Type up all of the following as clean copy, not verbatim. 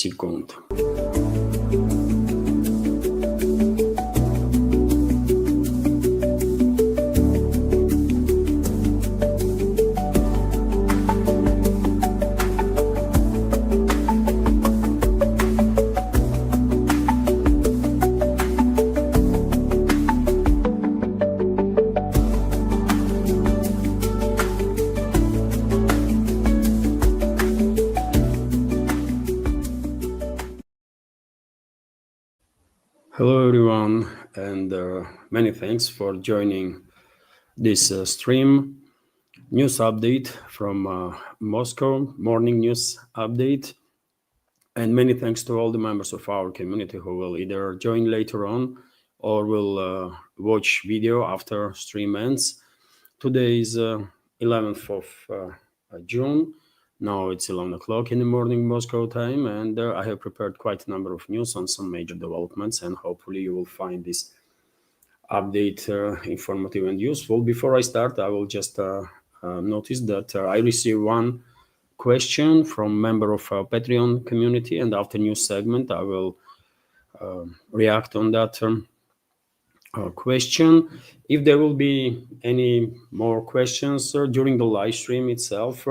секунд. Hello everyone, and many thanks for joining this stream news update from Moscow, morning news update. And many thanks to all the members of our community who will either join later on or will watch video after stream ends. Today is 11th of June. Now it's 11 o'clock in the morning Moscow time, and I have prepared quite a number of news on some major developments, and hopefully you will find this update informative and useful. Before I start, I will just notice that I received one question from member of our Patreon community, and after news segment I will react on that question. If there will be any more questions during the live stream itself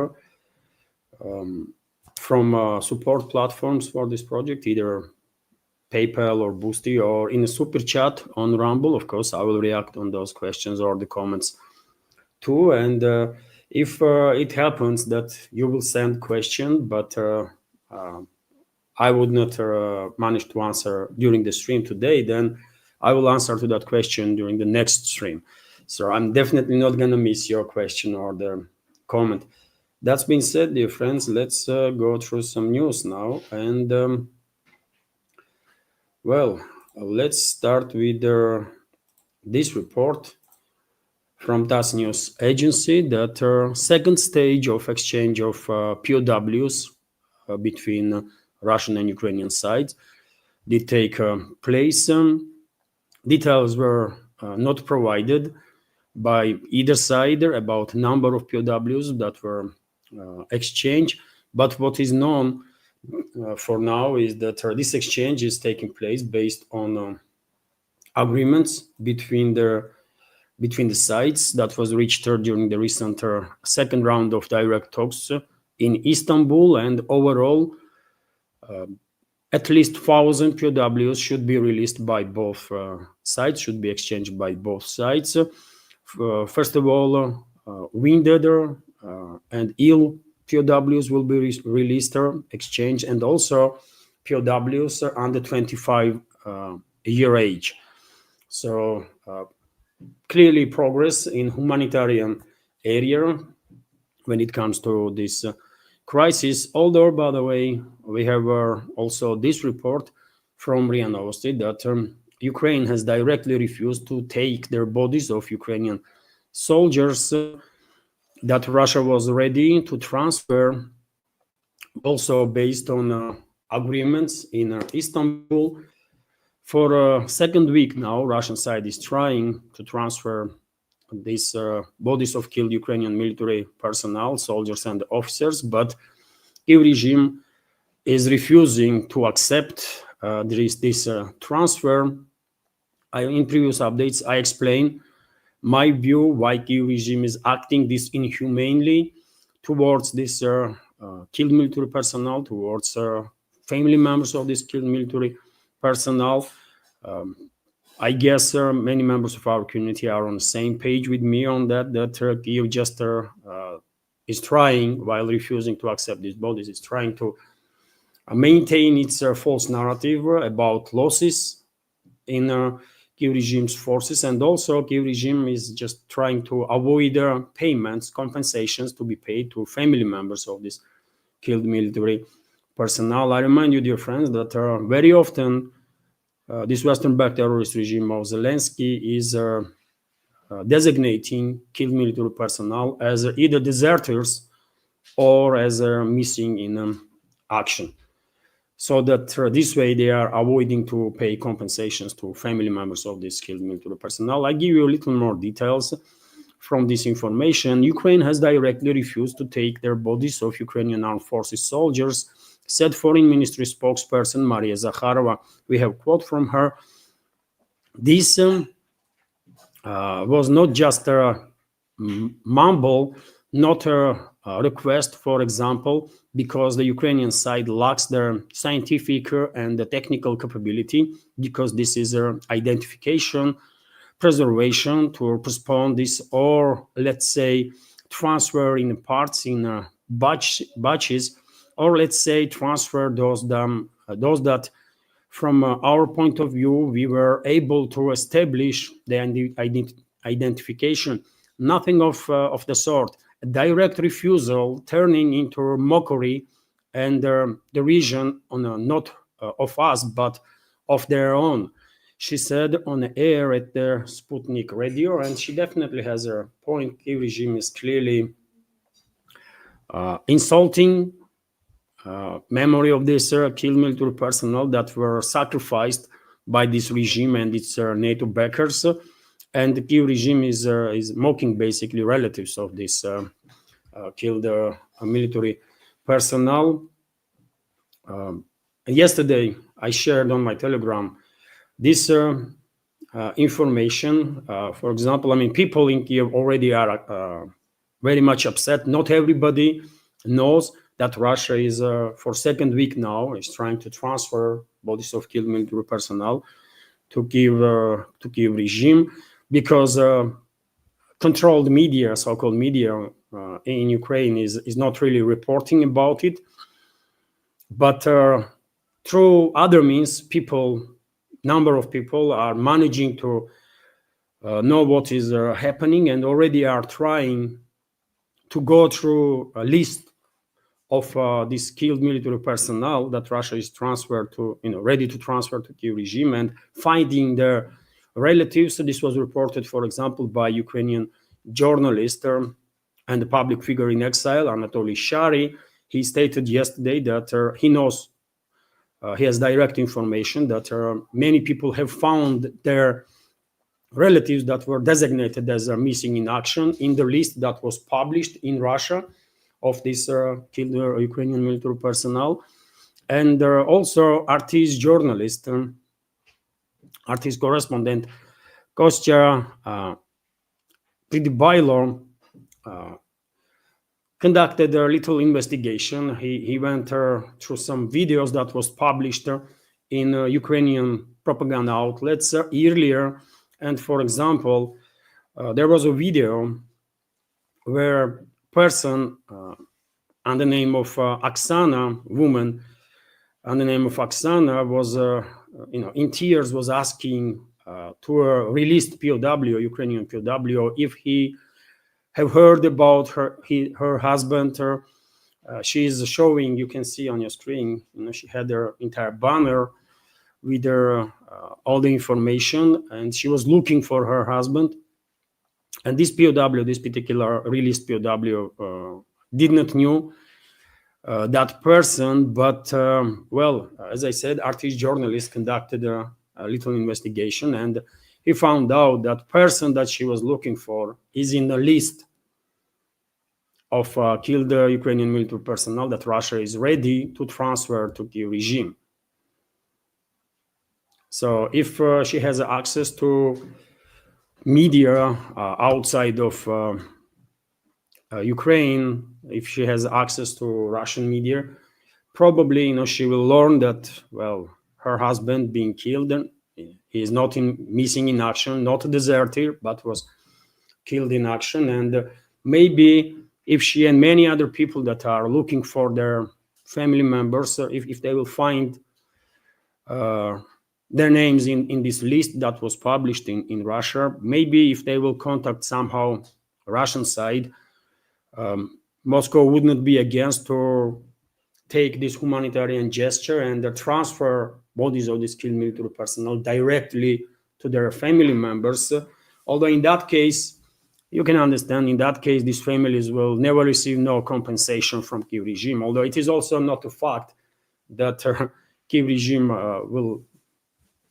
from support platforms for this project, either PayPal or Boosty or in a super chat on Rumble, of course, I will react on those questions or the comments too. And if it happens that you will send question, but I would not manage to answer during the stream today, then I will answer to that question during the next stream. So I'm definitely not going to miss your question or the comment. That's been said, dear friends, let's go through some news now. And well, let's start with this report from TASS News Agency that second stage of exchange of POWs between Russian and Ukrainian sides did take place. Details were not provided by either side about number of POWs that were exchanged, but what is known for now is that this exchange is taking place based on agreements between the sides that was reached during the recent second round of direct talks in Istanbul, and overall at least 1,000 POWs should be released by both sides, should be exchanged by both sides. First of all, wounded and ill POWs will be released or exchanged, and also POWs under 25 year age. So clearly progress in humanitarian area when it comes to this crisis. Although, by the way, we have also this report from RIA Novosti that Ukraine has directly refused to take their bodies of Ukrainian soldiers that Russia was ready to transfer, also based on agreements in Istanbul. For a second week now, Russian side is trying to transfer these bodies of killed Ukrainian military personnel, soldiers and officers, but Kyiv regime is refusing to accept this transfer. In previous updates, I explained my view why Kyiv regime is acting this inhumanely towards this killed military personnel, towards family members of this killed military personnel. I guess many members of our community are on the same page with me on that Kyiv just is trying, while refusing to accept these bodies, is trying to maintain its false narrative about losses in Kyiv regime's forces, and also Kyiv regime is just trying to avoid payments, compensations to be paid to family members of this killed military personnel. I remind you, dear friends, that very often this Western-backed terrorist regime of Zelensky is designating killed military personnel as either deserters or as missing in action, so that this way they are avoiding to pay compensations to family members of this killed military personnel. I give you a little more details from this information. Ukraine has directly refused to take their bodies of Ukrainian armed forces soldiers said Foreign Ministry spokesperson Maria Zakharova. We have a quote from her. This was not just a mumble, not a request, for example, because the Ukrainian side lacks the scientific and the technical capability, because this is identification, preservation to postpone this, or let's say transfer in parts in batches, or let's say transfer those that from our point of view we were able to establish the identification. Nothing of the sort. A direct refusal turning into mockery and derision on not of us but of their own, she said on the air at the Sputnik radio, and she definitely has a point. The regime is clearly insulting memory of this killed military personnel that were sacrificed by this regime and its NATO backers, and the Kyiv regime is mocking basically relatives of this killed military personnel. Yesterday, I shared on my Telegram this information. For example, I mean, people in Kyiv already are very much upset. Not everybody knows that Russia is, for second week now, is trying to transfer bodies of killed military personnel to Kyiv regime, because controlled media, so-called media in Ukraine is not really reporting about it. But through other means, number of people are managing to know what is happening, and already are trying to go through a list of this killed military personnel that Russia is transferred to, ready to transfer to Kyiv regime, and finding their relatives. This was reported, for example, by Ukrainian journalist and the public figure in exile, Anatoly Shary. He stated yesterday that he knows, he has direct information that many people have found their relatives that were designated as missing in action in the list that was published in Russia of this killed Ukrainian military personnel. And also artist journalist, artist correspondent Kostya Pridibailo conducted a little investigation. He went through some videos that was published in Ukrainian propaganda outlets earlier. And for example, there was a video where person under the name of Oksana, woman under the name of Oksana, was in tears, was asking to a released POW, Ukrainian POW, if he have heard about her husband. She is showing, you can see on your screen, she had her entire banner with her all the information, and she was looking for her husband. And this POW, this particular released POW, did not knew that person, but well, as I said, artist journalist conducted a little investigation, and he found out that person that she was looking for is in the list of killed Ukrainian military personnel that Russia is ready to transfer to the regime. So if she has access to media outside of Ukraine, if she has access to Russian media, probably she will learn that, well, her husband being killed, he is not missing in action, not a deserter, but was killed in action. And maybe if she and many other people that are looking for their family members, if they will find their names in this list that was published in Russia, maybe if they will contact somehow Russian side, Moscow would not be against to take this humanitarian gesture and transfer bodies of these killed military personnel directly to their family members. Although in that case, you can understand, in that case, these families will never receive no compensation from Kyiv regime. Although it is also not a fact that Kyiv regime will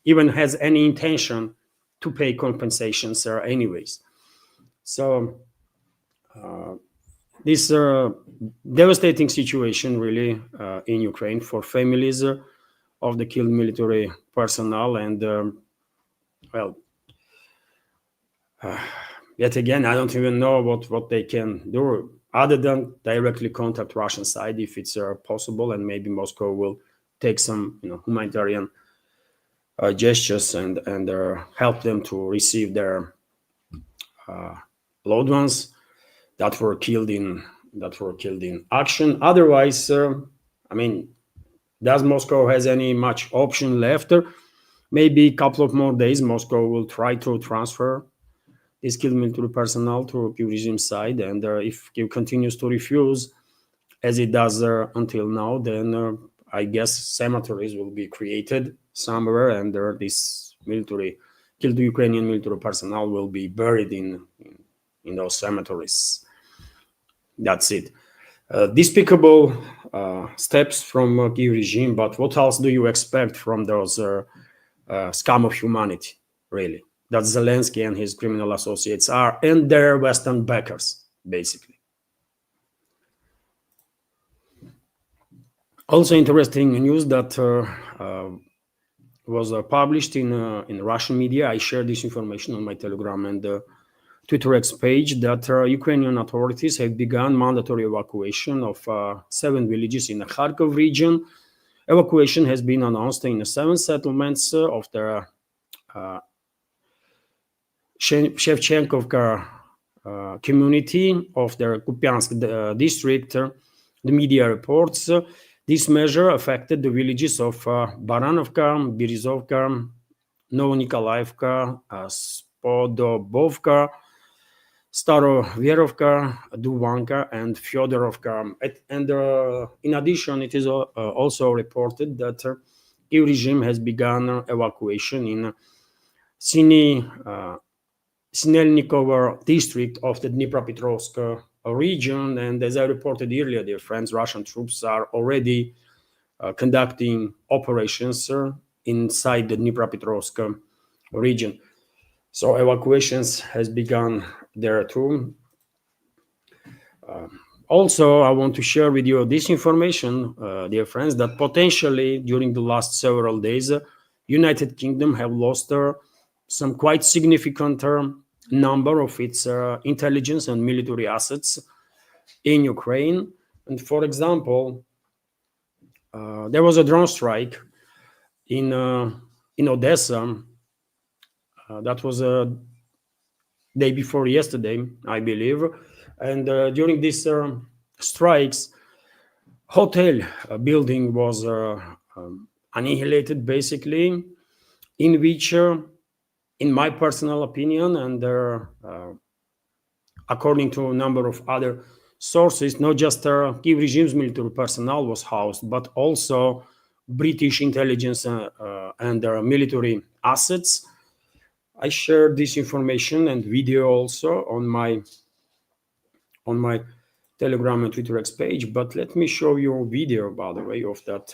even has any intention to pay compensations anyways. So this devastating situation really in Ukraine for families of the killed military personnel. And well, yet again, I don't even know what they can do other than directly contact Russian side if it's possible, and maybe Moscow will take some humanitarian gestures and help them to receive their loved ones that were killed in action. Otherwise, I mean, does Moscow has any much option left? Maybe a couple of more days, Moscow will try to transfer this killed military personnel to Kyiv regime side, and if Kyiv continues to refuse, as it does until now, then I guess cemeteries will be created somewhere, and this military killed Ukrainian military personnel will be buried in those cemeteries. That's it. Despicable steps from Kyiv regime, but what else do you expect from those scum of humanity, really? That Zelensky and his criminal associates are, and their Western backers, basically. Also interesting news that was published in Russian media. I shared this information on my Telegram and Twitter X page that Ukrainian authorities have begun mandatory evacuation of 7 villages in the Kharkov region. Evacuation has been announced in the 7 settlements of the Shevchenkovka community of the Kupiansk district. The media reports this measure affected the villages of Baranovka, Berezovka, Novonikolaevka, Spodobovka, Staroverovka, Duvanka, and Fyodorovka. And in addition, it is also reported that the regime has begun evacuation in Sinelnikovo district of the Dnipropetrovsk region. And as I reported earlier, dear friends, Russian troops are already conducting operations inside the Dnipropetrovsk region. So evacuations has begun there too. Also, I want to share with you this information, dear friends, that potentially during the last several days, United Kingdom have lost some quite significant number of its intelligence and military assets in Ukraine. And for example, there was a drone strike in Odessa. That was a day before yesterday, I believe. And during these strikes, hotel building was annihilated, basically, in which, in my personal opinion, and according to a number of other sources, not just Kyiv regime's military personnel was housed, but also British intelligence and military assets. I shared this information and video also on my Telegram and Twitter X page, but let me show you a video, by the way, of that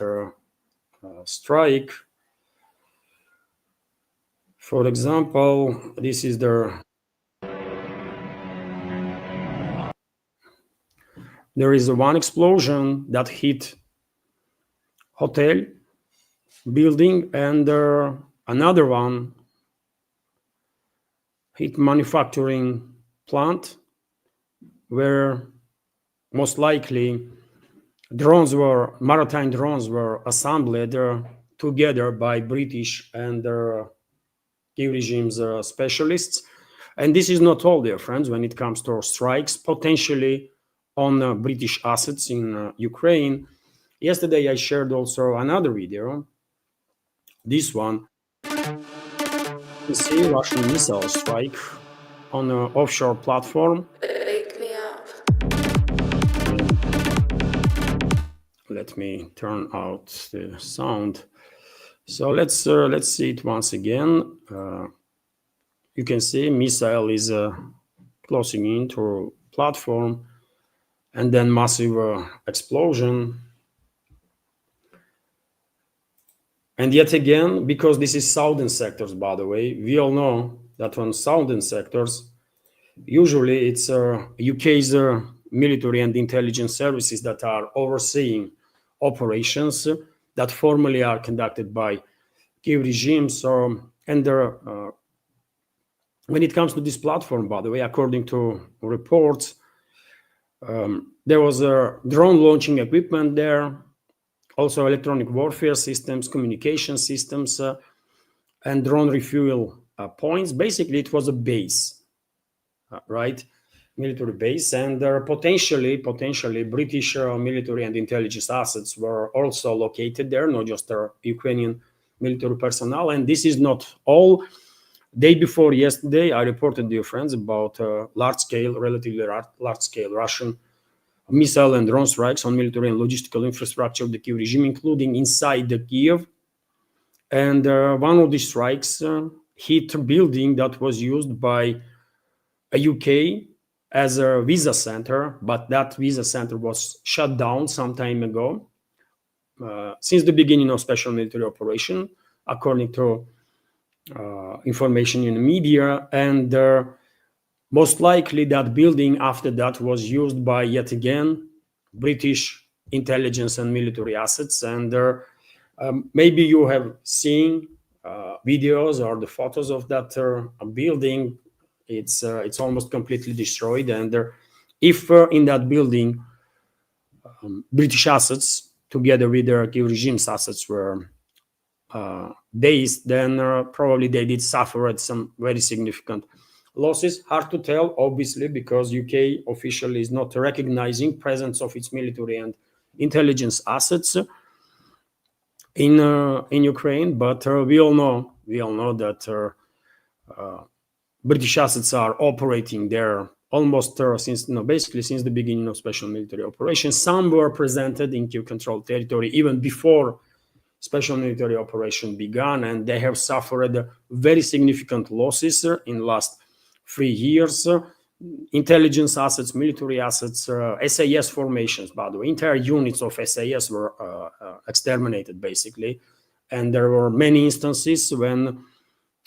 strike. For example, this is there is one explosion that hit hotel building, and another one hit manufacturing plant, where most likely maritime drones were assembled together by British and Kyiv regime's specialists. And this is not all, dear friends, when it comes to strikes potentially on British assets in Ukraine. Yesterday, I shared also another video. This one, you see Russian missile strike on an offshore platform. Let me turn out the sound. So let's see it once again. You can see missile is closing into platform, and then massive explosion. And yet again, because this is southern sectors, by the way, we all know that on southern sectors, usually it's UK's military and intelligence services that are overseeing operations that formally are conducted by Kiev regime. So, and when it comes to this platform, by the way, according to reports, there was a drone launching equipment there, also electronic warfare systems, communication systems, and drone refuel points. Basically, it was a base, right? Military base, and potentially British military and intelligence assets were also located there, not just Ukrainian military personnel. And this is not all. Day before yesterday, I reported to your friends about relatively large-scale Russian missile and drone strikes on military and logistical infrastructure of the Kiev regime, including inside the Kiev. And one of these strikes hit a building that was used by a UK as a visa center, but that visa center was shut down some time ago. Since the beginning of special military operation, according to information in the media, and most likely that building after that was used by, yet again, British intelligence and military assets. And maybe you have seen videos or the photos of that building. It's almost completely destroyed. And if in that building British assets together with the Kiev regime's assets were based, then probably they did suffer at some very significant losses. Hard to tell, obviously, because UK officially is not recognizing presence of its military and intelligence assets in Ukraine. But we all know that British assets are operating there almost basically since the beginning of special military operations. Some were presented in Kiev-controlled territory even before special military operation began, and they have suffered very significant losses in the last 3 years. Intelligence assets, military assets, SAS formations, by the way, entire units of SAS were exterminated, basically. And there were many instances when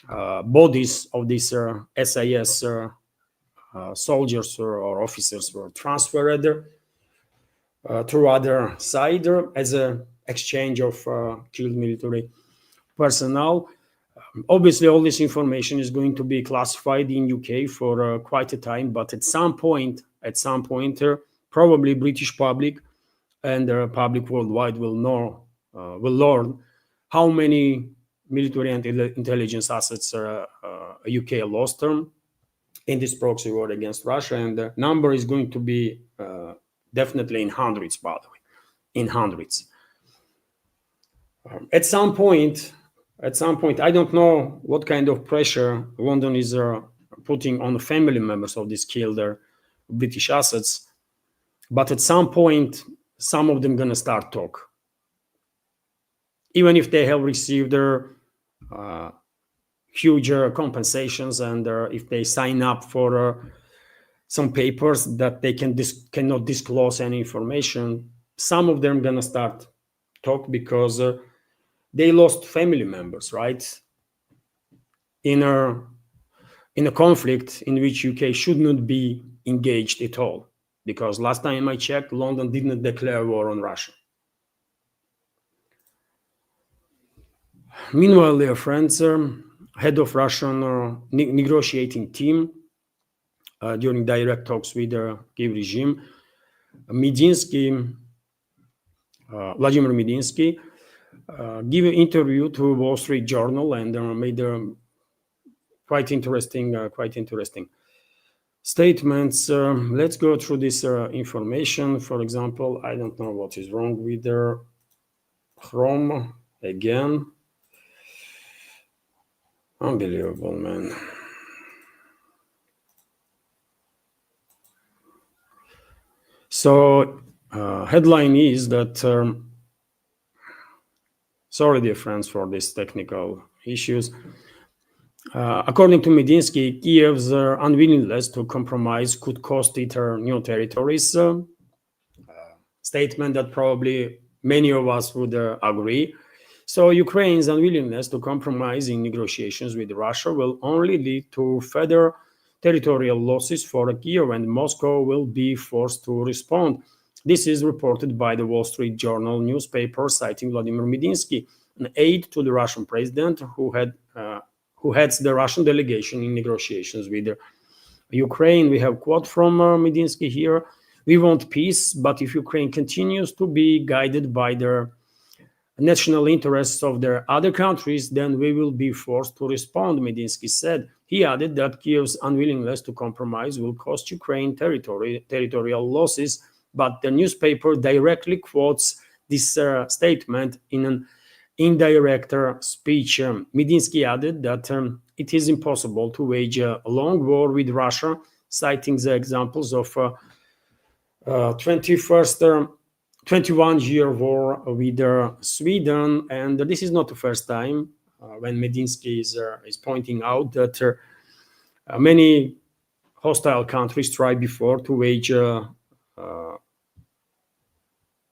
bodies of these SAS soldiers or officers were transferred to other side as an exchange of killed military personnel. Obviously, all this information is going to be classified in UK for quite a time, but at some point, probably British public and public worldwide will learn how many military and intelligence assets UK lost in this proxy war against Russia, and the number is going to be definitely in hundreds, by the way, in hundreds. At some point, I don't know what kind of pressure London is putting on the family members of these killed British assets, but at some point, some of them gonna start talk, even if they have received their huge compensations, and if they sign up for some papers that they cannot disclose any information. Some of them gonna start talk because they lost family members, right? In a conflict in which UK should not be engaged at all, because last time I checked, London did not declare war on Russia. Meanwhile, their friends, head of Russian negotiating team during direct talks with the Kiev regime, Vladimir Medinsky, gave an interview to Wall Street Journal and made quite interesting statements. Let's go through this information. For example, I don't know what is wrong with their Chrome again. Unbelievable, man. So headline is that, sorry, dear friends, for these technical issues. According to Medinsky, Kiev's unwillingness to compromise could cost it new territories. Statement that probably many of us would agree. So Ukraine's unwillingness to compromise in negotiations with Russia will only lead to further territorial losses for a year, and Moscow will be forced to respond. This is reported by the Wall Street Journal newspaper, citing Vladimir Medinsky, an aide to the Russian president who heads the Russian delegation in negotiations with Ukraine. We have a quote from Medinsky here. We want peace, but if Ukraine continues to be guided by their national interests of their other countries, then we will be forced to respond, Medinsky said. He added that Kiev's unwillingness to compromise will cost Ukraine territorial losses, but the newspaper directly quotes this statement in an indirect speech. Medinsky added that it is impossible to wage a long war with Russia, citing the examples of 21-year war with Sweden. And this is not the first time when Medinsky is pointing out that many hostile countries tried before to wage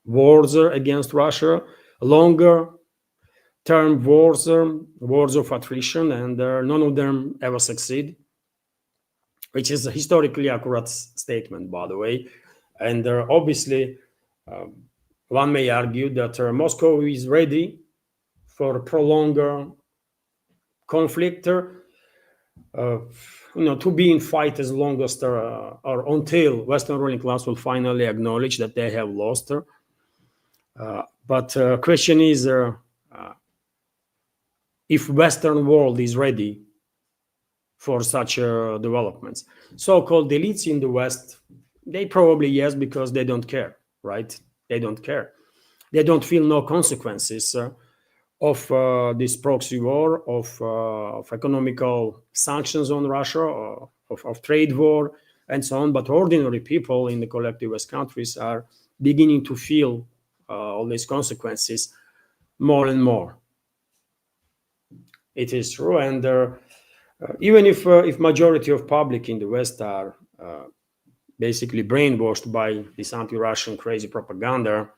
wars against Russia, longer term wars, wars of attrition, and none of them ever succeed, which is a historically accurate statement, by the way. And obviously, one may argue that Moscow is ready for a prolonged conflict, to be in fight as long as or until Western ruling class will finally acknowledge that they have lost. But question is, if Western world is ready for such developments. So-called elites in the West, they probably yes, because they don't care, right? They don't care. They don't feel no consequences of this proxy war, of economical sanctions on Russia, or of trade war, and so on. But ordinary people in the collective West countries are beginning to feel all these consequences more and more. It is true, and even if majority of public in the West are basically brainwashed by this anti-Russian crazy propaganda,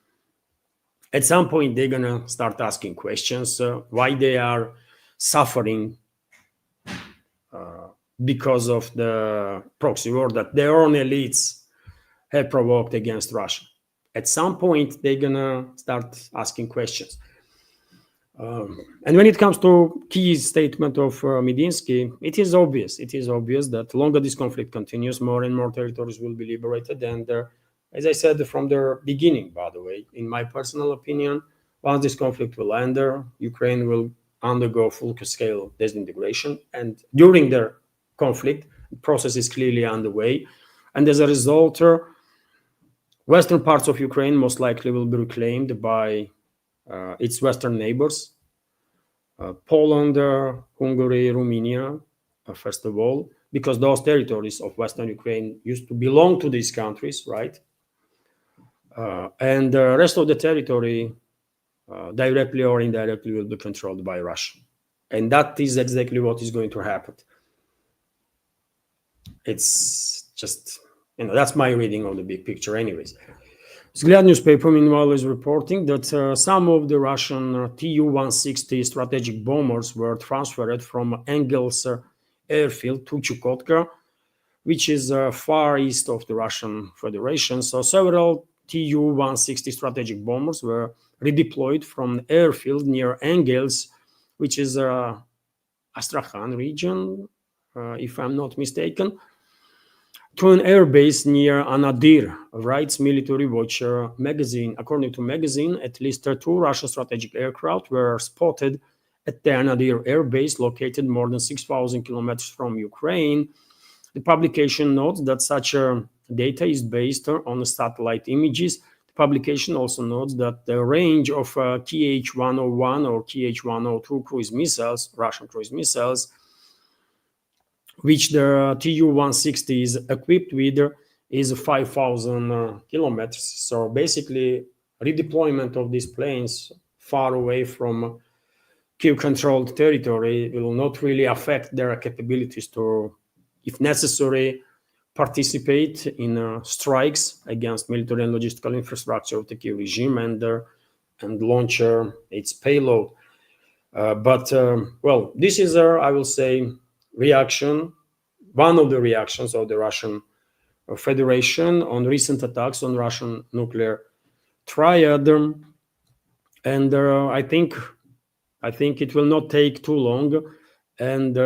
at some point they're gonna start asking questions why they are suffering because of the proxy war that their own elites have provoked against Russia. At some point they're gonna start asking questions. And when it comes to key statement of Medinsky, it is obvious that longer this conflict continues, more and more territories will be liberated. And as I said from the beginning, by the way, in my personal opinion, once this conflict will end, Ukraine will undergo full-scale disintegration. And during the conflict, the process is clearly underway. And as a result, western parts of Ukraine most likely will be reclaimed by its western neighbors, Poland, Hungary, Romania, first of all, because those territories of western Ukraine used to belong to these countries, right? And the rest of the territory, directly or indirectly, will be controlled by Russia. And that is exactly what is going to happen. It's just, that's my reading of the big picture anyways. Vzglyad newspaper, meanwhile, is reporting that some of the Russian Tu-160 strategic bombers were transferred from Engels airfield to Chukotka, which is far east of the Russian Federation. So several Tu-160 strategic bombers were redeployed from the airfield near Engels, which is Astrakhan region, if I'm not mistaken, to an airbase near Anadyr, writes Military Watch magazine. According to magazine, at least 2 Russian strategic aircraft were spotted at the Anadyr airbase, located more than 6,000 kilometers from Ukraine. The publication notes that such data is based on satellite images. The publication also notes that the range of Kh-101 or Kh-102 cruise missiles, Russian cruise missiles, which the Tu-160 is equipped with, is 5,000 kilometers. So basically, redeployment of these planes far away from Kiev-controlled territory will not really affect their capabilities to, if necessary, participate in strikes against military and logistical infrastructure of the Kiev regime and launch its payload. But this is, I will say, reaction one of the reactions of the Russian Federation on recent attacks on Russian nuclear triad. And I think it will not take too long, and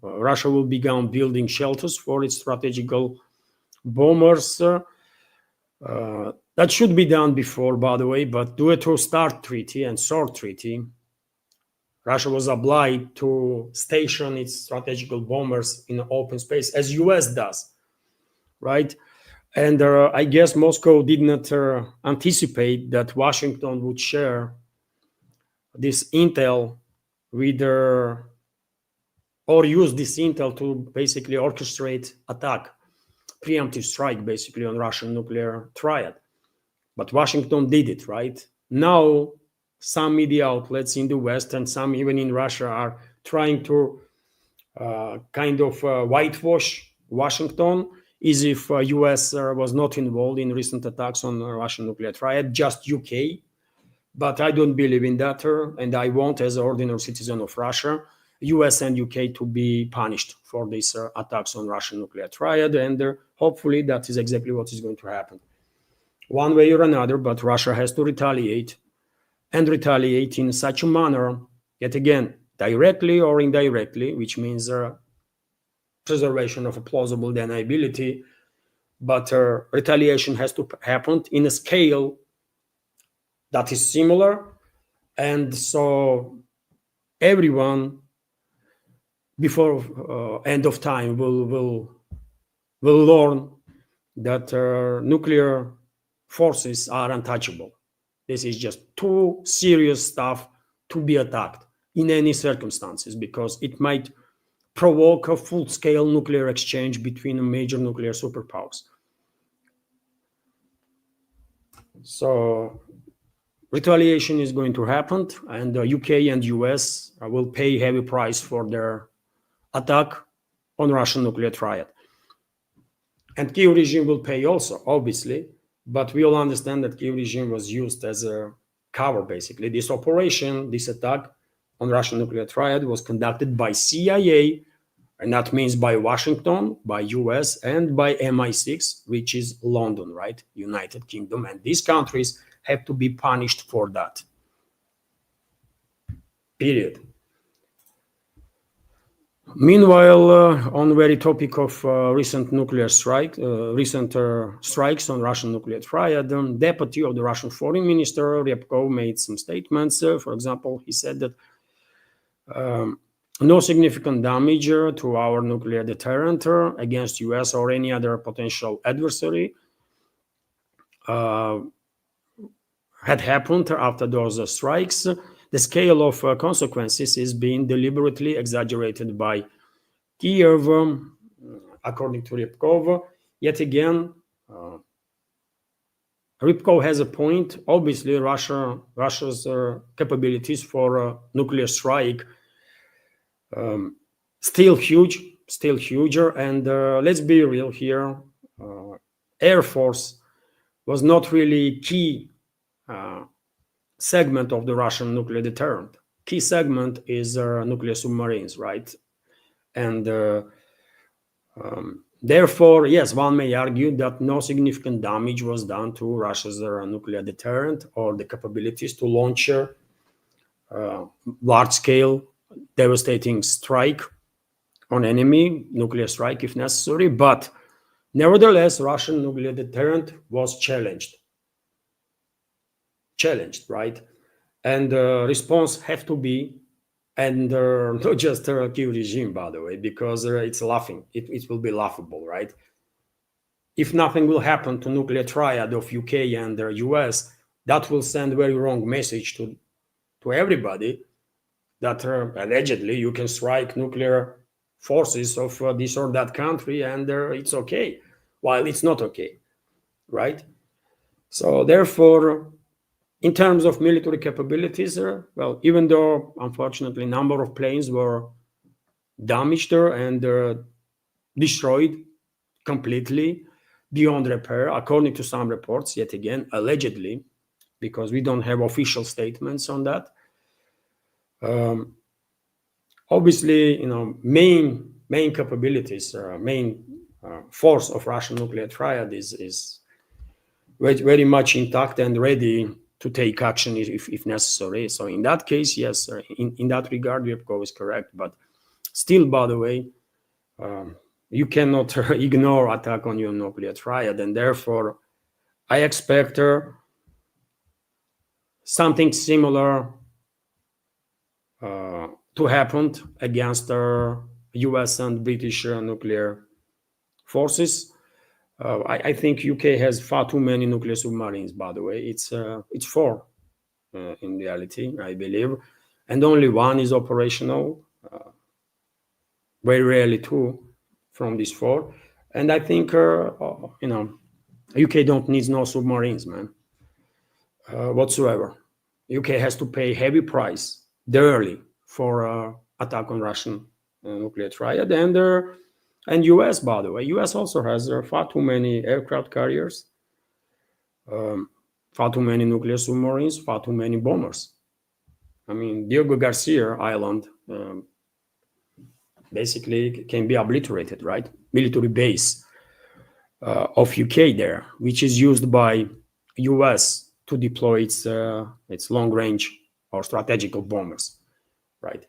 Russia will begin building shelters for its strategical bombers. That should be done before, by the way, but due to START treaty and SWORD treaty, Russia was obliged to station its strategical bombers in open space, as US does, right? And I guess Moscow did not anticipate that Washington would share this intel with or use this intel to basically orchestrate attack, preemptive strike, basically on Russian nuclear triad. But Washington did it, right? Now, some media outlets in the West and some even in Russia are trying to kind of whitewash Washington as if US was not involved in recent attacks on Russian nuclear triad, just UK. But I don't believe in that, and I want, as an ordinary citizen of Russia, US and UK to be punished for these attacks on Russian nuclear triad, and hopefully that is exactly what is going to happen. One way or another, but Russia has to retaliate, and retaliate in such a manner, yet again, directly or indirectly, which means preservation of a plausible deniability, but retaliation has to happen in a scale that is similar, and so everyone before end of time will learn that nuclear forces are untouchable. This is just too serious stuff to be attacked in any circumstances, because it might provoke a full-scale nuclear exchange between major nuclear superpowers. So retaliation is going to happen, and the UK and US will pay heavy price for their attack on Russian nuclear triad. And Kyiv regime will pay also, obviously, but we all understand that Kyiv regime was used as a cover, basically. This operation, this attack on Russian nuclear triad was conducted by CIA, and that means by Washington, by US, and by MI6, which is London, right? United Kingdom, and these countries have to be punished for that. Period. Meanwhile, on the very topic of recent nuclear strikes on Russian nuclear triad, deputy of the Russian foreign minister, Ryabkov, made some statements. For example, he said that no significant damage to our nuclear deterrent against US or any other potential adversary had happened after those strikes. The scale of consequences is being deliberately exaggerated by Kyiv, according to Ryabkov. Yet again, Ryabkov has a point. Obviously, Russia's capabilities for nuclear strike still huger. And let's be real here, Air Force was not really key segment of the Russian nuclear deterrent. Key segment is nuclear submarines, right? And therefore, yes, one may argue that no significant damage was done to Russia's nuclear deterrent or the capabilities to launch large-scale devastating strike on enemy, nuclear strike if necessary. But nevertheless, Russian nuclear deterrent was challenged, right? And response have to be, and not just the Kyiv regime, by the way, because it's laughing. It will be laughable, right? If nothing will happen to nuclear triad of UK and the US, that will send very wrong message to everybody that allegedly you can strike nuclear forces of this or that country and it's okay, while it's not okay, right? So therefore, in terms of military capabilities, well, even though unfortunately a number of planes were damaged and destroyed completely beyond repair, according to some reports, yet again, allegedly, because we don't have official statements on that. Obviously, main main capabilities, main force of Russian nuclear triad is very much intact and ready to take action if necessary. So in that case, yes, in that regard, Ryabkov is correct. But still, by the way, you cannot ignore attack on your nuclear triad, and therefore I expect something similar to happen against US and British nuclear forces. I think UK has far too many nuclear submarines, by the way. It's 4 in reality, I believe, and only 1 is operational, very rarely 2 from these 4. And I think, UK don't need no submarines, man, whatsoever. UK has to pay heavy price dearly for attack on Russian nuclear triad, and US, by the way. US also has far too many aircraft carriers, far too many nuclear submarines, far too many bombers. I mean, Diego Garcia Island basically can be obliterated, right? Military base of UK there, which is used by US to deploy its long-range or strategical bombers, right?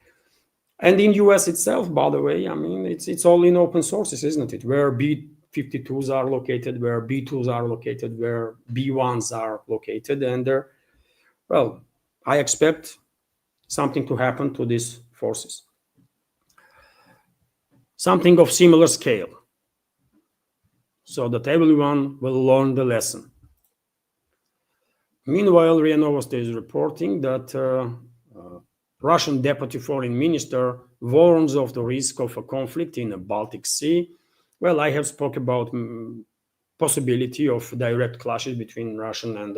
And in US itself, by the way, I mean, it's all in open sources, isn't it? Where B-52s are located, where B-2s are located, where B-1s are located. And well, I expect something to happen to these forces. Something of similar scale, so that everyone will learn the lesson. Meanwhile, RIA Novosti is reporting that Russian Deputy Foreign Minister warns of the risk of a conflict in the Baltic Sea. Well, I have spoke about possibility of direct clashes between Russian and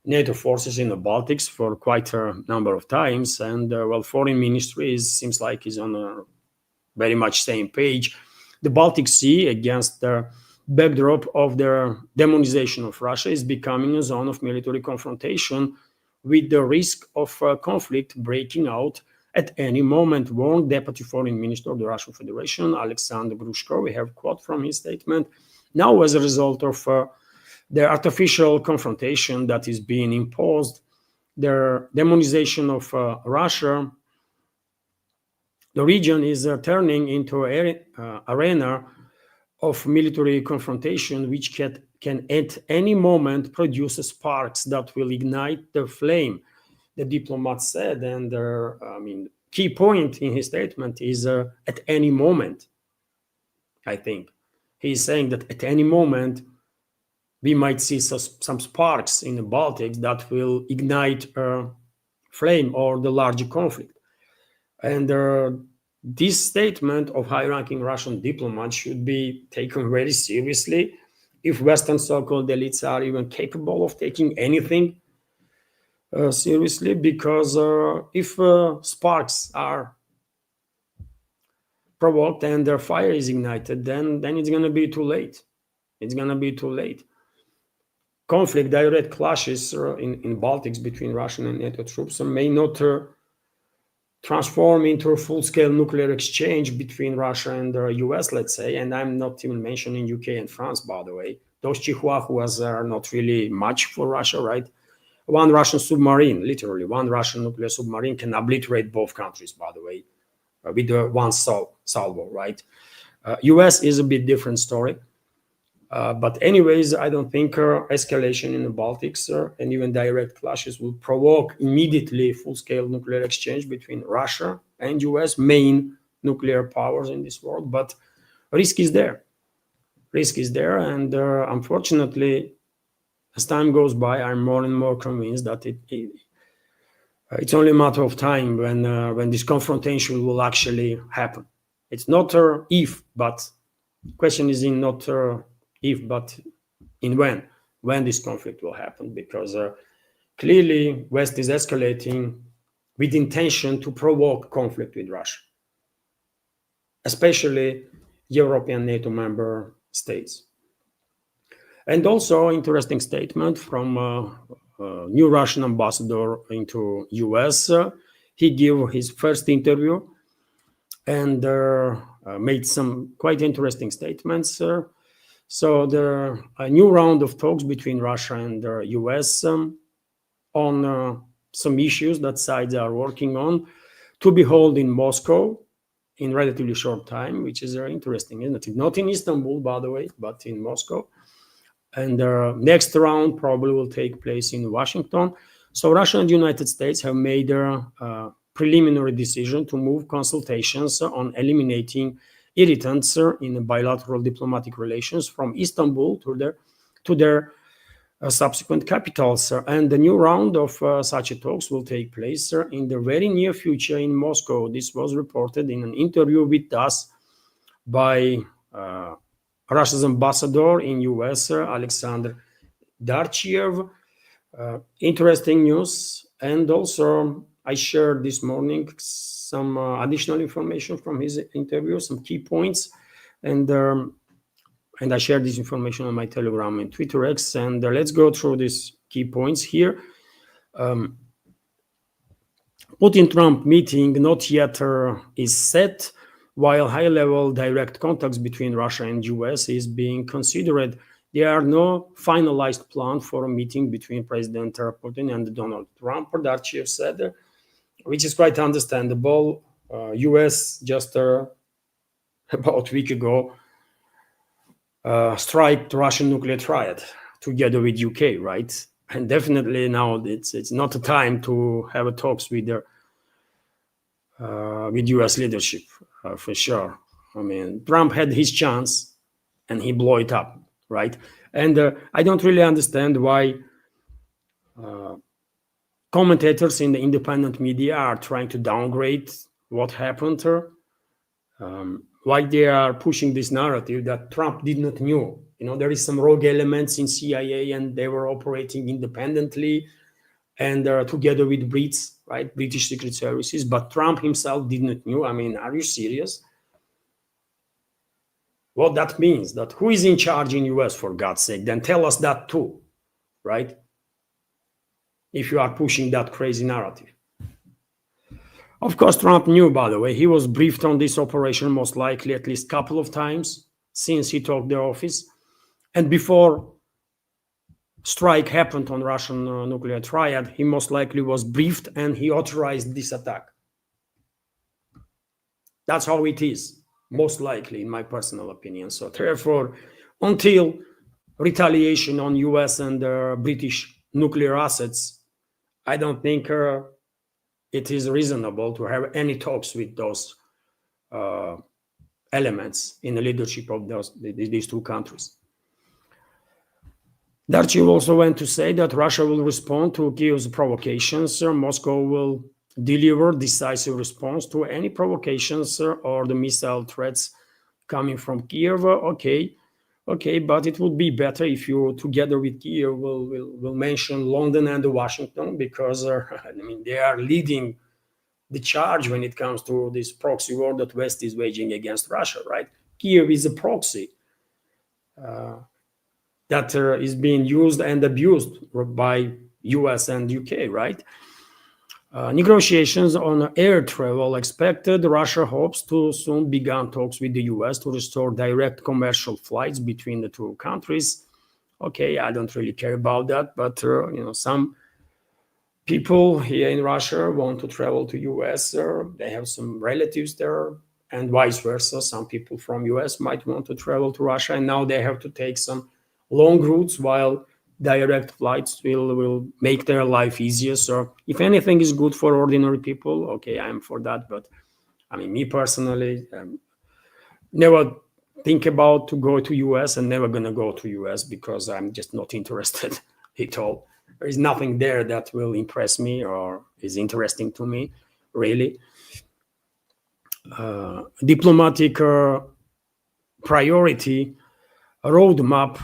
NATO forces in the Baltics for quite a number of times. And well, Foreign Ministry seems like is on a very much same page. The Baltic Sea, against the backdrop of the demonization of Russia, is becoming a zone of military confrontation with the risk of conflict breaking out at any moment, warned Deputy Foreign Minister of the Russian Federation, Alexander Grushko. We have a quote from his statement. Now, as a result of the artificial confrontation that is being imposed, the demonization of Russia, the region is turning into an arena of military confrontation, which can at any moment produce sparks that will ignite the flame, the diplomat said. And I mean, key point in his statement is at any moment. I think he's saying that at any moment we might see some sparks in the Baltics that will ignite a flame or the larger conflict. And this statement of high-ranking Russian diplomats should be taken very seriously if Western so-called elites are even capable of taking anything seriously, because if sparks are provoked and their fire is ignited, then it's going to be too late. It's going to be too late. Conflict, direct clashes in Baltics between Russian and NATO troops may not transform into a full-scale nuclear exchange between Russia and the US, let's say, and I'm not even mentioning UK and France, by the way. Those chihuahuas are not really much for Russia, right? One Russian submarine, literally, one Russian nuclear submarine can obliterate both countries, by the way, with one salvo, right? US is a bit different story. But anyways, I don't think escalation in the Baltics and even direct clashes will provoke immediately full-scale nuclear exchange between Russia and US, main nuclear powers in this world. But risk is there. Risk is there. And unfortunately, as time goes by, I'm more and more convinced that it's only a matter of time when this confrontation will actually happen. It's not if, but the question is in not if, but in when this conflict will happen, because clearly West is escalating with intention to provoke conflict with Russia, especially European NATO member states. And also interesting statement from new Russian ambassador into US. He gave his first interview and made some quite interesting statements. So the a new round of talks between Russia and the US on some issues that sides are working on to be held in Moscow in relatively short time, which is very interesting, isn't it? Not in Istanbul, by the way, but in Moscow. And the next round probably will take place in Washington. So Russia and the United States have made a preliminary decision to move consultations on eliminating irritants in bilateral diplomatic relations from Istanbul to their subsequent capitals. And the new round of such talks will take place in the very near future in Moscow. This was reported in an interview with us by Russia's ambassador in US, Alexander Darchiev. Interesting news. And also, I shared this morning some additional information from his interview, some key points. And I shared this information on my Telegram and Twitter X. And let's go through these key points here. Putin-Trump meeting not yet is set, while high-level direct contacts between Russia and US is being considered. There are no finalized plan for a meeting between President Putin and Donald Trump, Darchiev said, which is quite understandable. US just about a week ago striked Russian nuclear triad together with UK, right? And definitely now it's not a time to have talks with US leadership, for sure. I mean, Trump had his chance and he blew it up, right? And I don't really understand why commentators in the independent media are trying to downgrade what happened here. Why they are pushing this narrative that Trump did not know. You know, there is some rogue elements in CIA and they were operating independently and together with Brits, right, British Secret Services, but Trump himself did not know. I mean, are you serious? What that means, that who is in charge in US, for God's sake? Then tell us that too, right? If you are pushing that crazy narrative. Of course, Trump knew, by the way. He was briefed on this operation most likely at least a couple of times since he took the office. And before strike happened on Russian nuclear triad, he most likely was briefed and he authorized this attack. That's how it is, most likely, in my personal opinion. So therefore, until retaliation on US and British nuclear assets, I don't think it is reasonable to have any talks with those elements in the leadership of these two countries. Darchiev also went to say that Russia will respond to Kiev's provocations. Moscow will deliver decisive response to any provocations or the missile threats coming from Kiev. Okay, but it would be better if you, together with Kiev, will mention London and Washington, because I mean, they are leading the charge when it comes to this proxy war that West is waging against Russia, right? Kiev is a proxy that is being used and abused by US and UK, right? Negotiations on air travel expected. Russia hopes to soon begin talks with the US to restore direct commercial flights between the two countries. Okay, I don't really care about that, but some people here in Russia want to travel to US. They have some relatives there, and vice versa. Some people from US might want to travel to Russia, and now they have to take some long routes, while direct flights will make their life easier. So if anything is good for ordinary people, okay, I'm for that. But I mean, me personally, never think about to go to US and never gonna go to US because I'm just not interested at all. There is nothing there that will impress me or is interesting to me, really. Diplomatic priority roadmap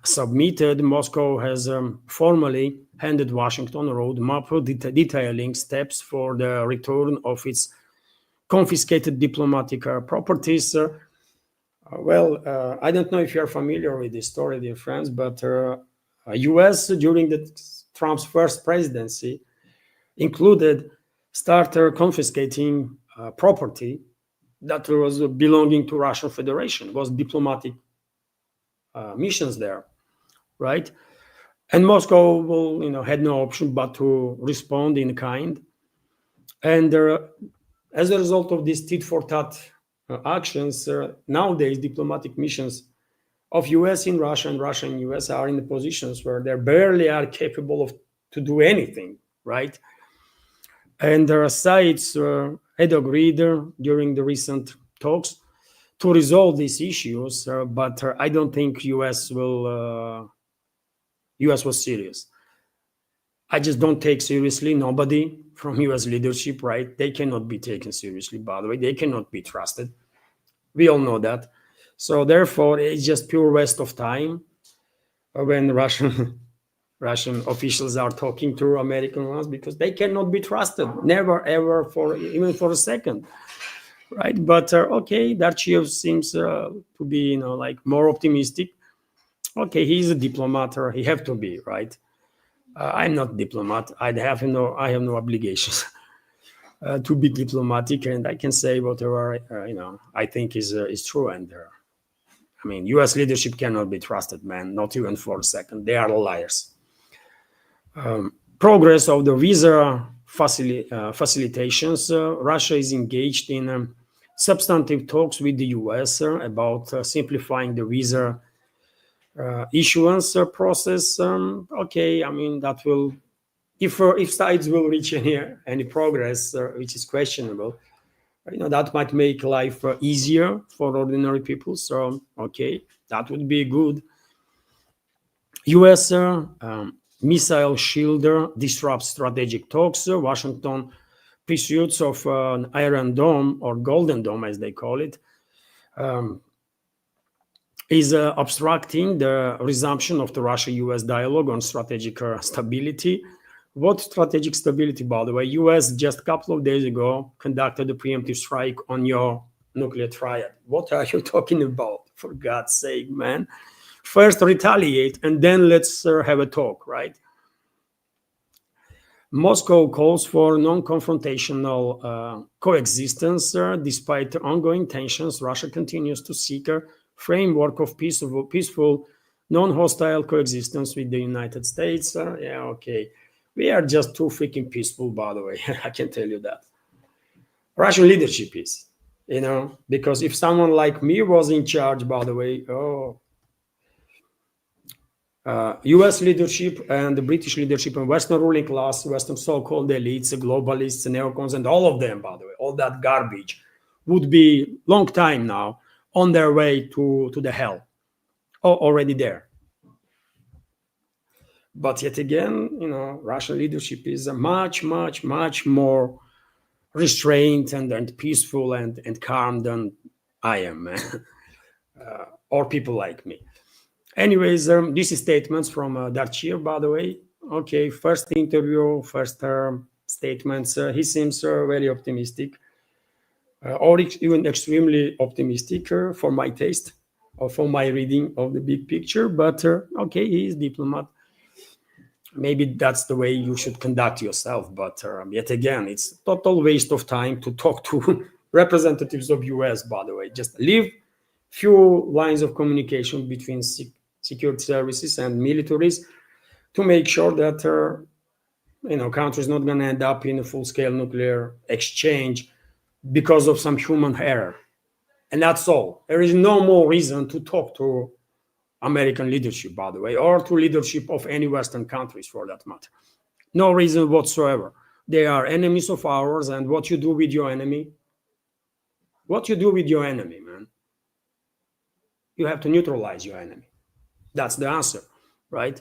submitted. Moscow has formally handed Washington a roadmap detailing steps for the return of its confiscated diplomatic properties. I don't know if you're familiar with this story, dear friends, but US during Trump's first presidency started confiscating property that was belonging to Russian Federation. It was diplomatic missions there, right? And Moscow had no option but to respond in kind. And as a result of these tit for tat actions, nowadays diplomatic missions of US in Russia and Russia in US are in the positions where they barely are capable of to do anything, right? And their sides had agreed during the recent talks to resolve these issues, but I don't think US was serious. I just don't take seriously nobody from US leadership, right? They cannot be taken seriously, by the way. They cannot be trusted. We all know that. So therefore, it's just pure waste of time when Russian officials are talking to American ones, because they cannot be trusted, never ever, for even for a second, right? But okay, Darchev seems to be like more optimistic. Okay, he's a diplomat, or he have to be, right? I'm not diplomat. I have no obligations to be diplomatic, and I can say whatever I think is true. And I mean, U.S. leadership cannot be trusted, man. Not even for a second. They are liars. Progress of the visa facilitations. Russia is engaged in substantive talks with the U.S. About simplifying the visa issuance process. Okay, I mean that will, if sides will reach any progress, which is questionable, that might make life easier for ordinary people. So okay, that would be good. U.S. Missile shield disrupts strategic talks. Washington pursuits of an Iron Dome, or Golden Dome as they call it, is obstructing the resumption of the Russia-US dialogue on strategic stability. What strategic stability, by the way? US just a couple of days ago conducted a preemptive strike on your nuclear triad. What are you talking about? For God's sake, man. First retaliate, and then let's have a talk, right? Moscow calls for non-confrontational coexistence. Despite ongoing tensions, Russia continues to seek a framework of peaceful, non-hostile coexistence with the United States. Yeah, okay. We are just too freaking peaceful, by the way. I can tell you that. Russian leadership is, because if someone like me was in charge, by the way, US leadership and the British leadership and Western ruling class, Western so-called elites, globalists, neocons, and all of them, by the way, all that garbage would be long time now on their way to the hell, already there. But yet again, Russian leadership is a much, much, much more restrained and peaceful and calm than I am, or people like me. Anyways, this is statements from Darchev, by the way. Okay, first interview, first statements. He seems very optimistic, or even extremely optimistic for my taste, or for my reading of the big picture. But okay, he is diplomat. Maybe that's the way you should conduct yourself. But yet again, it's a total waste of time to talk to representatives of US, by the way. Just leave few lines of communication between security services and militaries to make sure that country is not going to end up in a full-scale nuclear exchange because of some human error. And that's all. There is no more reason to talk to American leadership, by the way, or to leadership of any Western countries for that matter. No reason whatsoever. They are enemies of ours, and what you do with your enemy, man, you have to neutralize your enemy. That's the answer, right?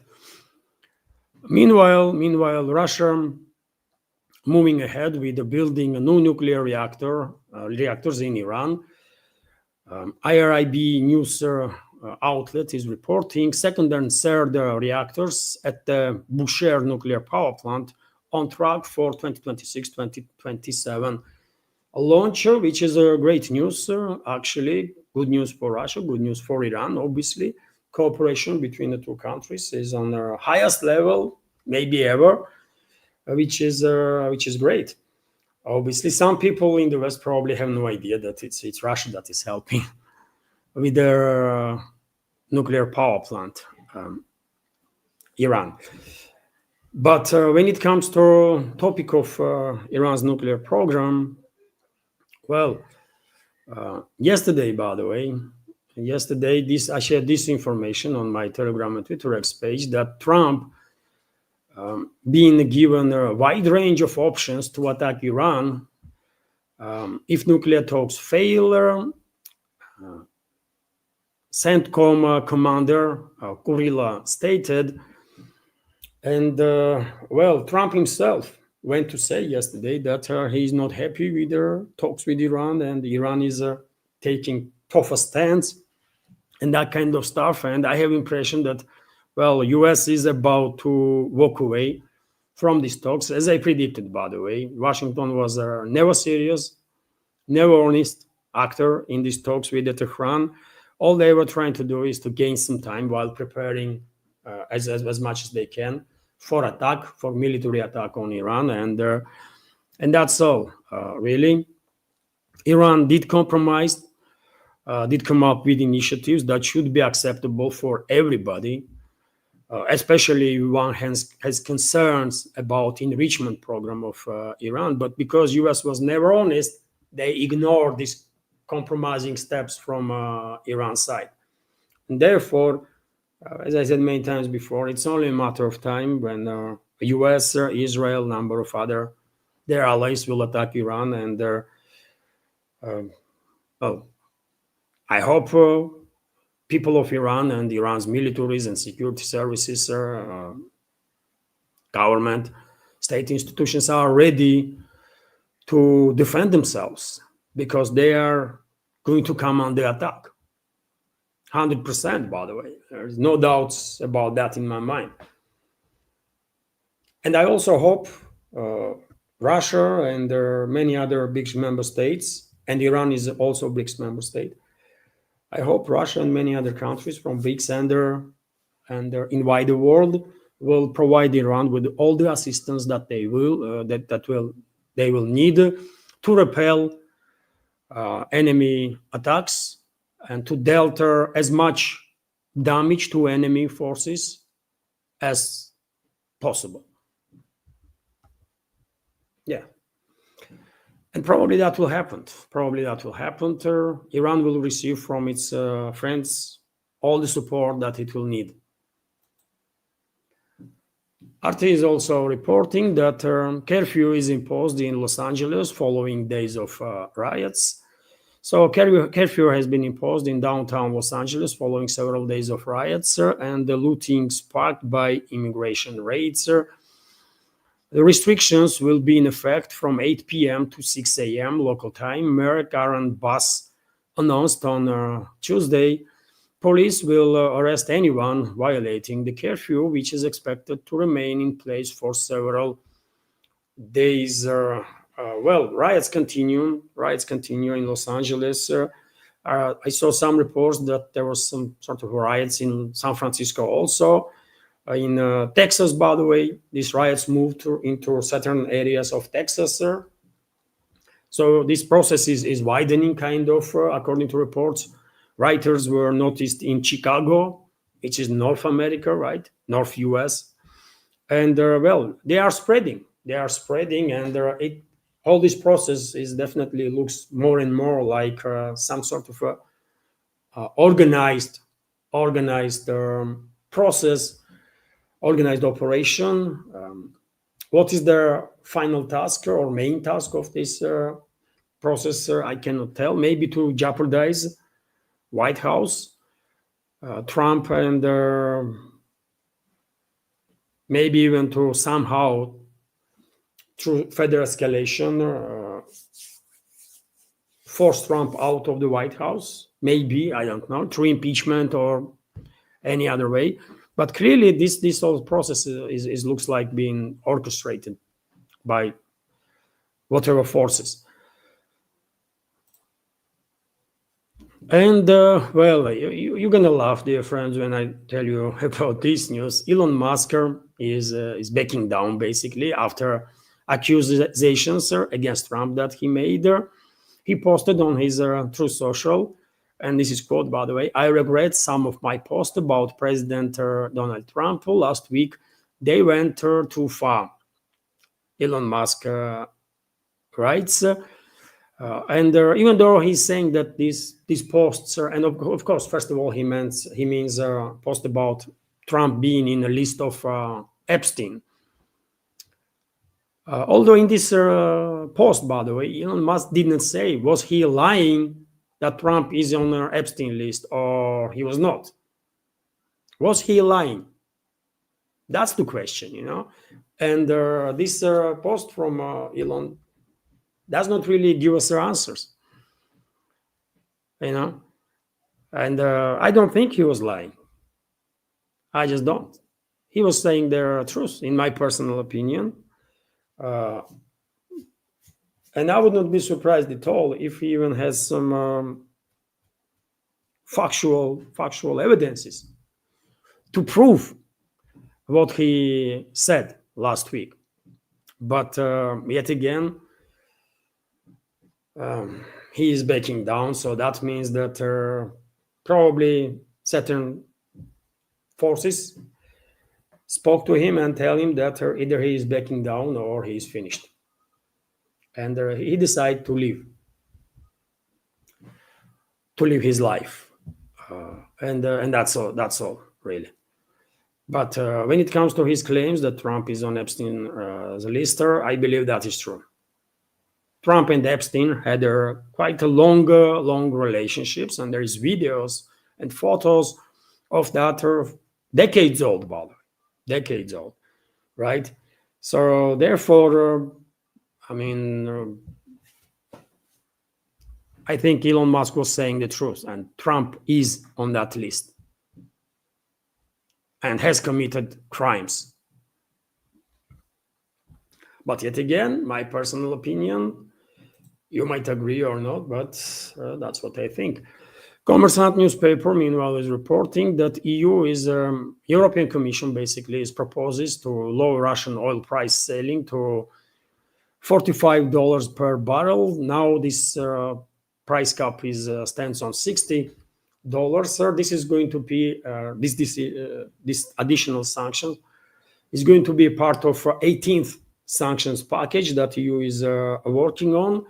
Meanwhile, Russia moving ahead with building a new nuclear reactors in Iran. IRIB news outlet is reporting second and third reactors at the Bushehr nuclear power plant on track for 2026-2027 launch, which is great news, actually. Good news for Russia, good news for Iran, obviously. Cooperation between the two countries is on the highest level, maybe ever, which is great. Obviously, some people in the West probably have no idea that it's Russia that is helping with their nuclear power plant, Iran. But when it comes to topic of Iran's nuclear program, well, yesterday, by the way, yesterday I shared this information on my Telegram and Twitter X page that Trump, being given a wide range of options to attack Iran, if nuclear talks fail, CENTCOM commander Kurila stated, and well, Trump himself went to say yesterday that he is not happy with their talks with Iran, and Iran is taking tougher stance and that kind of stuff. And I have impression that, well, US is about to walk away from these talks, as I predicted, by the way. Washington was never serious, never honest actor in these talks with Tehran. All they were trying to do is to gain some time while preparing as much as they can for attack, for military attack on Iran, and that's all. Really, Iran did compromise, did come up with initiatives that should be acceptable for everybody, especially if one has concerns about enrichment program of Iran. But because US was never honest, they ignored these compromising steps from Iran's side. And therefore, as I said many times before, it's only a matter of time when US, Israel, number of other their allies will attack Iran, and well, I hope people of Iran and Iran's militaries and security services, government, state institutions are ready to defend themselves, because they are going to come under attack. 100%, by the way. There's no doubts about that in my mind. And I also hope Russia and many other BRICS member states, and Iran is also a BRICS member state. I hope Russia and many other countries from BRICS and in wider world will provide Iran with all the assistance that they will they will need to repel enemy attacks and to deter as much damage to enemy forces as possible. Yeah. And probably that will happen. Iran will receive from its friends all the support that it will need. RT is also reporting that curfew is imposed in Los Angeles following days of riots. So curfew has been imposed in downtown Los Angeles following several days of riots and the looting sparked by immigration raids. The restrictions will be in effect from 8 p.m. to 6 a.m. local time. Mayor Karen Bass announced on Tuesday police will arrest anyone violating the curfew, which is expected to remain in place for several days. Well, riots continue in Los Angeles. I saw some reports that there was some sort of riots in San Francisco also. In Texas, by the way, these riots moved into certain areas of Texas. So this process is widening, kind of, according to reports. Rioters were noticed in Chicago, which is North America, right? North US. And, well, they are spreading, and all this process is definitely looks more and more like some sort of organized process, organized operation. What is the final task or main task of this process? I cannot tell. Maybe to jeopardize White House, Trump, and maybe even to somehow, through further escalation, force Trump out of the White House. Maybe, I don't know, through impeachment or any other way. But clearly, this whole process is looks like being orchestrated by whatever forces. And well, you're gonna laugh, dear friends, when I tell you about this news. Elon Musk is backing down basically after accusations against Trump that he made. He posted on his Truth Social, and this is quote, by the way, "I regret some of my posts about President Donald Trump last week. They went too far," Elon Musk writes. And even though he's saying that these posts are, and of course, first of all, he means post about Trump being in a list of Epstein. Although in this post, by the way, Elon Musk didn't say was he lying that Trump is on an Epstein list or he was not. Was he lying? That's the question, you know. And this post from Elon does not really give us answers, you know. And I don't think he was lying. I just don't. He was saying the truth, in my personal opinion. And I would not be surprised at all if he even has some factual evidences to prove what he said last week. But yet again, he is backing down, so that means that probably certain forces spoke to him and tell him that either he is backing down or he is finished. And he decided to leave his life. And that's all, really. But when it comes to his claims that Trump is on Epstein's list, I believe that is true. Trump and Epstein had quite a long relationships, and there is videos and photos of that decades old, by the way, decades old, right? So therefore, I mean, I think Elon Musk was saying the truth, and Trump is on that list and has committed crimes. But yet again, my personal opinion, you might agree or not, but that's what I think. Kommersant newspaper, meanwhile, is reporting that European Commission basically proposes to lower Russian oil price ceiling to $45 per barrel. Now this price cap stands on $60. This is going to be this additional sanction is going to be a part of 18th sanctions package that EU is working on.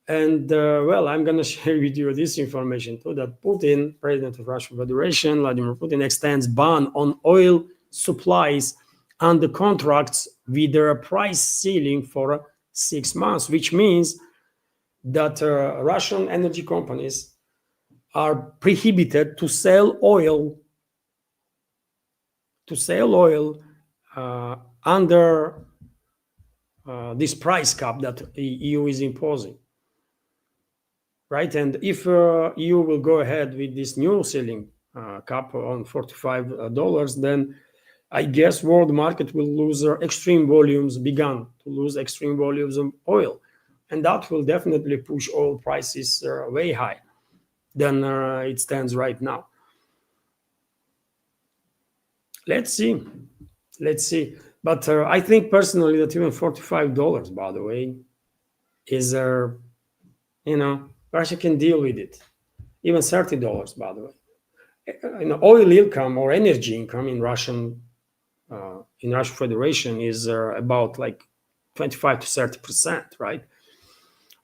And well, I'm going to share with you this information too, that Putin, President of Russian Federation, Vladimir Putin, extends ban on oil supplies under contracts with their price ceiling for 6 months, which means that Russian energy companies are prohibited to sell oil under this price cap that the EU is imposing. Right, and if EU will go ahead with this new ceiling cap on $45, then I guess world market will lose begun to lose extreme volumes of oil, and that will definitely push oil prices way high than it stands right now. Let's see. But I think personally that even $45, by the way, is Russia can deal with it. Even $30, by the way. Oil income or energy income in Russian Federation is about like 25 to 30%, right?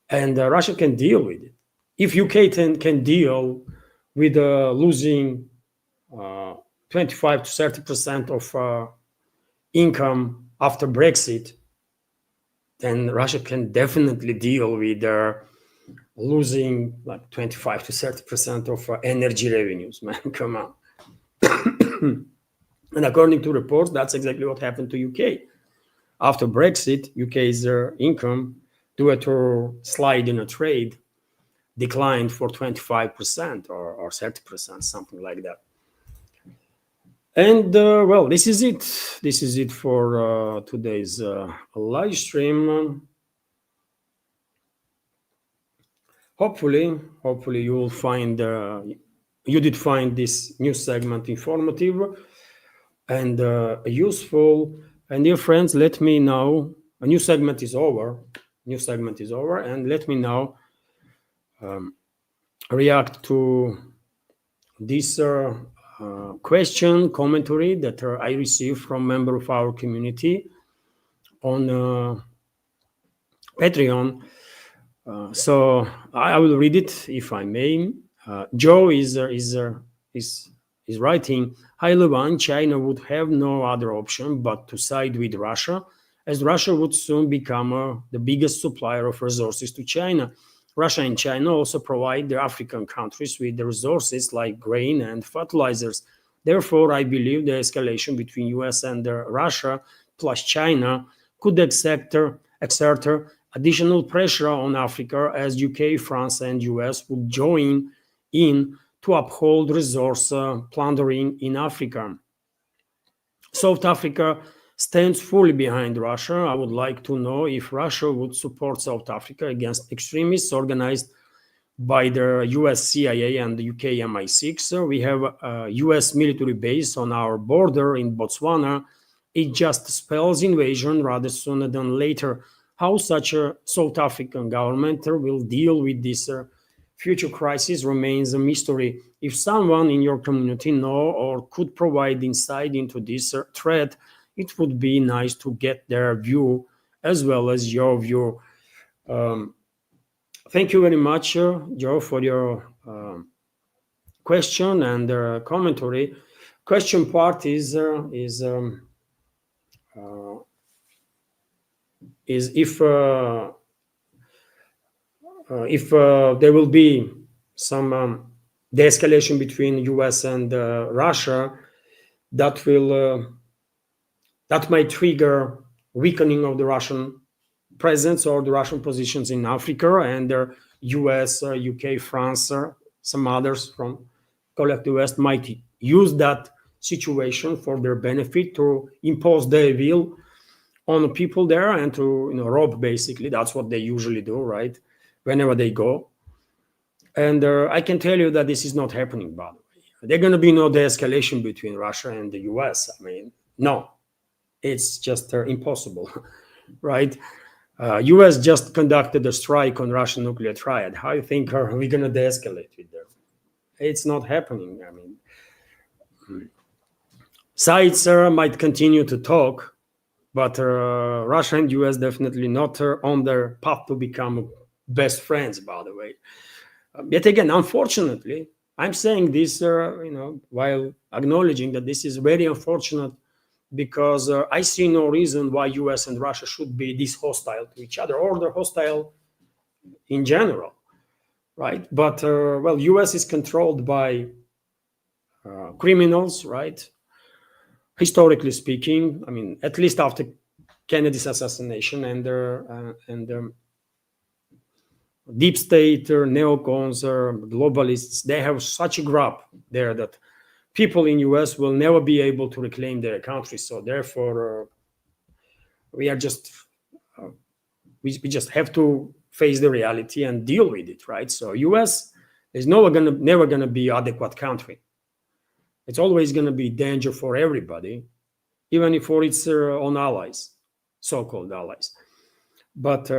And Russia can deal with it. If UK can deal with losing 25 to 30% of income after Brexit, then Russia can definitely deal with losing like 25 to 30% of energy revenues, man, come on. And according to reports, that's exactly what happened to UK. After Brexit, UK's income, due to slide in a trade, declined for 25% or 30%, something like that. And well, this is it. This is it for today's live stream. Hopefully you will find you did find this news segment informative and useful. And dear friends, let me know a new segment is over. And let me now react to this question commentary that I received from a member of our community on Patreon. So I will read it if I may. Joe is writing, "Hi Levan, China would have no other option but to side with Russia, as Russia would soon become the biggest supplier of resources to China. Russia and China also provide the African countries with the resources like grain and fertilizers. Therefore, I believe the escalation between US and Russia plus China could exert additional pressure on Africa as UK, France, and US would join in to uphold resource plundering in Africa. South Africa stands fully behind Russia. I would like to know if Russia would support South Africa against extremists organized by the US CIA and the UK MI6. We have a US military base on our border in Botswana. It just spells invasion rather sooner than later. How such a South African government will deal with this future crisis remains a mystery. If someone in your community know or could provide insight into this threat, it would be nice to get their view as well as your view." Thank you very much, Joe, for your question and commentary. Question part is if there will be some de-escalation between US and Russia, that might trigger weakening of the Russian presence or the Russian positions in Africa, and the US, UK, France, some others from collective West might use that situation for their benefit to impose their will on the people there and to rob, basically. That's what they usually do, right? Whenever they go. And I can tell you that this is not happening, by the way. There's going to be no de-escalation between Russia and the US. I mean, no, it's just impossible, right? US just conducted a strike on Russian nuclear triad. How do you think are we going to de-escalate with them? It's not happening. I mean, sides might continue to talk, but Russia and US definitely not on their path to become best friends, by the way. Yet again, unfortunately, I'm saying this, while acknowledging that this is very unfortunate, because I see no reason why US and Russia should be this hostile to each other, or they're hostile in general, right? But, US is controlled by criminals, right? Historically speaking, I mean, at least after Kennedy's assassination and deep state, neocons, globalists, they have such a grab there that people in US will never be able to reclaim their country. So therefore, we are just we just have to face the reality and deal with it, right? So US is never gonna be adequate country. It's always gonna be danger for everybody, even if for its own allies, so-called allies. But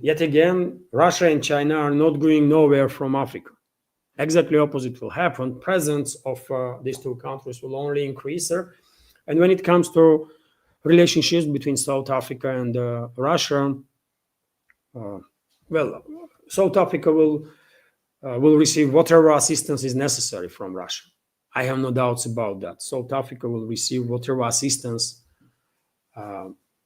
yet again, Russia and China are not going nowhere from Africa. Exactly opposite will happen. Presence of these two countries will only increase. And when it comes to relationships between South Africa and Russia, South Africa will receive whatever assistance is necessary from Russia. I have no doubts about that. South Africa will receive whatever assistance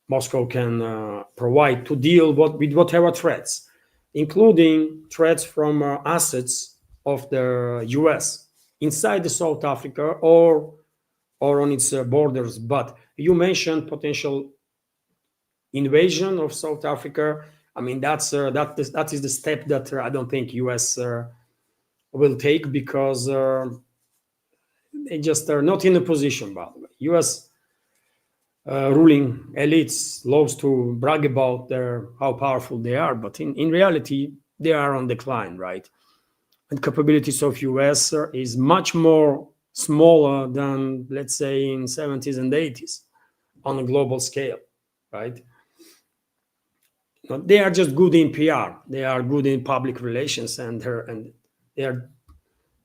Moscow can provide to deal with whatever threats, including threats from assets of the US inside the South Africa or on its borders. But you mentioned potential invasion of South Africa. I mean, that is the step that I don't think US will take, because they just are not in a position, by the way. US ruling elites loves to brag about how powerful they are, but in reality, they are on decline, right? And capabilities of US is much more smaller than, let's say, in 70s and 80s. on a global scale, right? They are just good in PR. They are good in public relations, and they are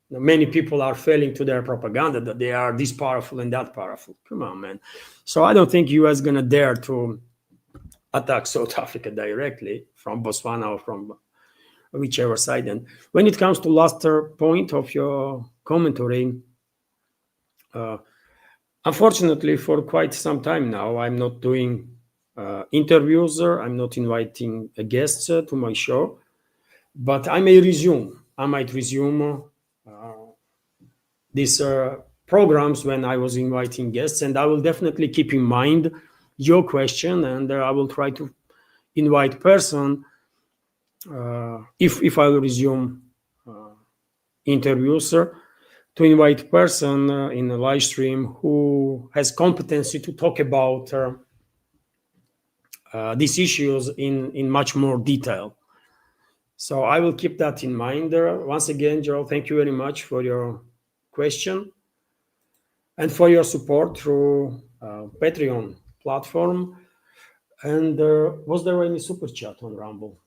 many people are failing to their propaganda that they are this powerful and that powerful. Come on, man. So I don't think US gonna dare to attack South Africa directly from Botswana or from whichever side. And when it comes to last point of your commentary, unfortunately, for quite some time now, I'm not doing interviews. I'm not inviting guests to my show, but I may resume. I might resume these programs when I was inviting guests, and I will definitely keep in mind your question, and I will try to invite person if I will resume interviews to invite person in a live stream who has competency to talk about these issues in much more detail. So I will keep that in mind. Once again, Gerald, thank you very much for your question and for your support through Patreon platform. And was there any super chat on Rumble?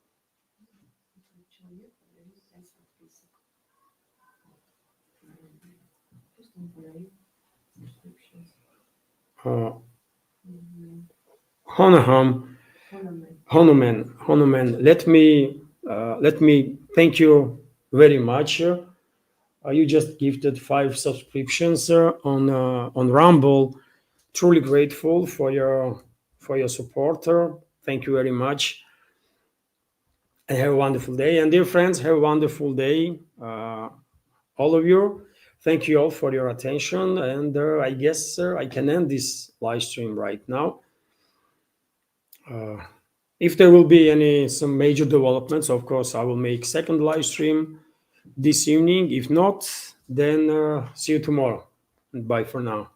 Honoman, let me thank you very much. You just gifted 5 subscriptions on Rumble. Truly grateful for your support. Thank you very much. And have a wonderful day. And dear friends, have a wonderful day, all of you. Thank you all for your attention. And I guess I can end this live stream right now. If there will be some major developments, of course, I will make second live stream this evening. If not, then see you tomorrow. Bye for now.